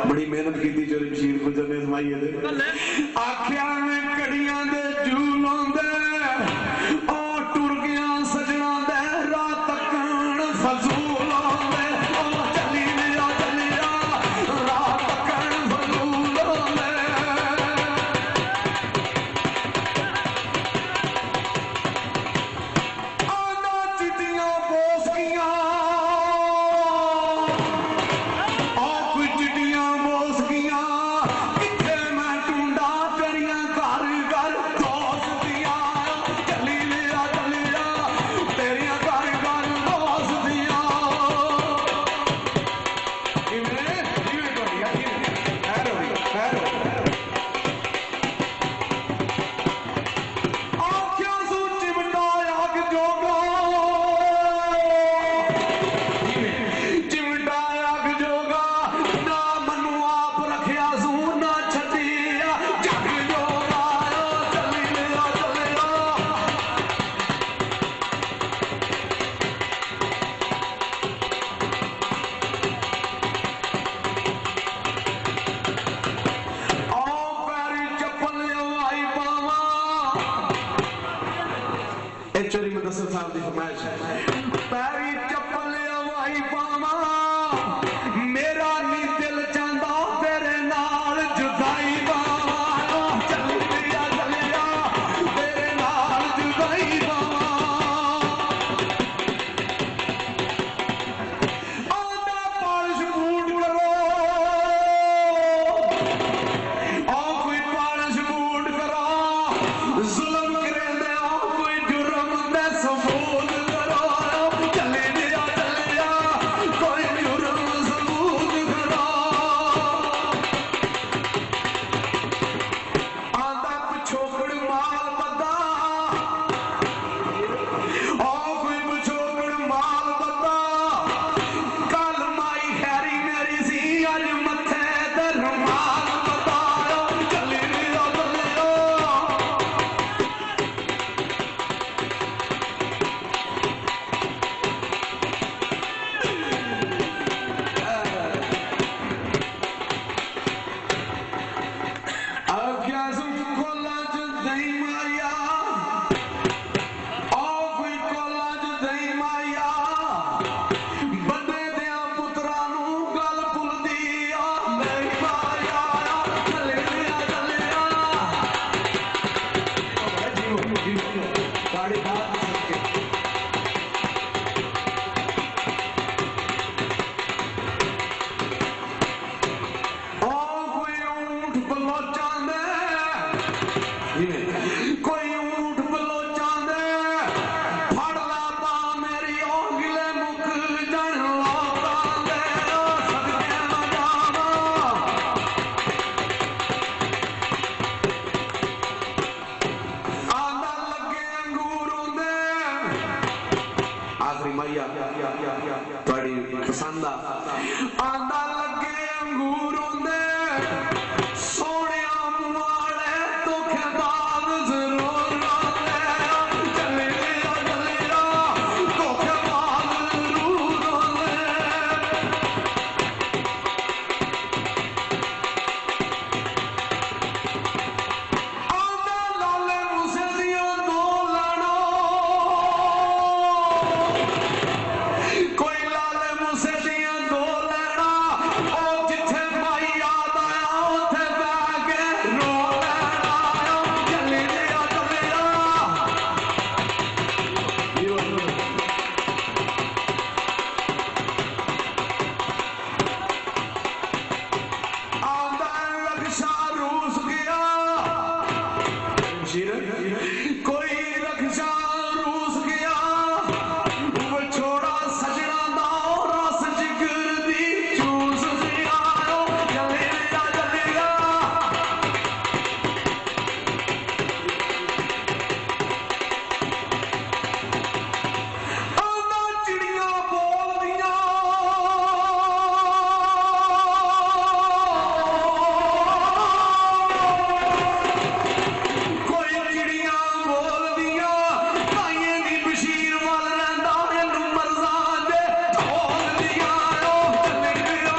बड़ी मेहनत की थी चोरी बशीर गुजर ने समाई आख्या में कड़ियां दे जूल आंदे ओ टुर गया सजना दे रात तकन फजूल आंदे ओ चली लिया रात तकन फजूल आंदे आना चिट्टियां बोस गया चोरी मुदस्सिर साहब की फरमाइश है पैरी चप्पल हवाई पावा मेरा नी दिल चाहता तेरे नाल जुदाई पावा चली लिया तेरे नाल जुदाई पावा आंदा पालिश बूट करो ओ कोई पालिश बूट करो जुल्म करे दे सबूत करो चले कोई जुर्म थोड़ी पसंद आंदा लगे अंगूर होंदे सोने वाले धोखेबाज जरूर होंदे जलेरा धोखेबाज जरूर होंदे आंदा लाले मूसे दियां दो लाड़ो कोई लाले मूसे दियां दो लैना ओ जिथे माई याद आया उथे बह के रो लेना जली दिया आंदा रक्षा रूस गया कोई रक्षा रूस गया छोड़ा सजना दा रस जिगर दी चूस दिया जलेरा आंदा चिड़ियां बोलदियां कोई चिड़ियां बोलदियां ताइये दी बशीर वाल रहिंदा इनू मरज़ा दे ढोल दियां जलेरा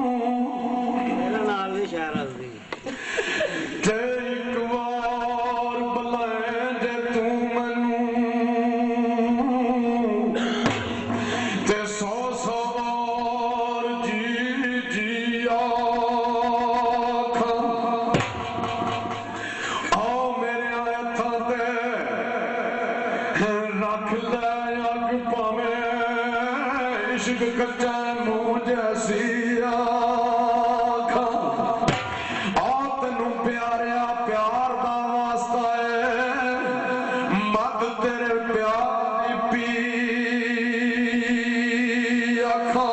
मेरा नाल भी शहर हसदी ते एक बार बुलाए जे तू मैनू ते सौ बार जी जी आखां आओ मेरे हत्थां ते रख ले अग भावें इश्क कच्चा मुंह जैसी आखां आ तेनू प्यारिया प्यार दा वास्ता है मत तेरे प्यार दी पी आखां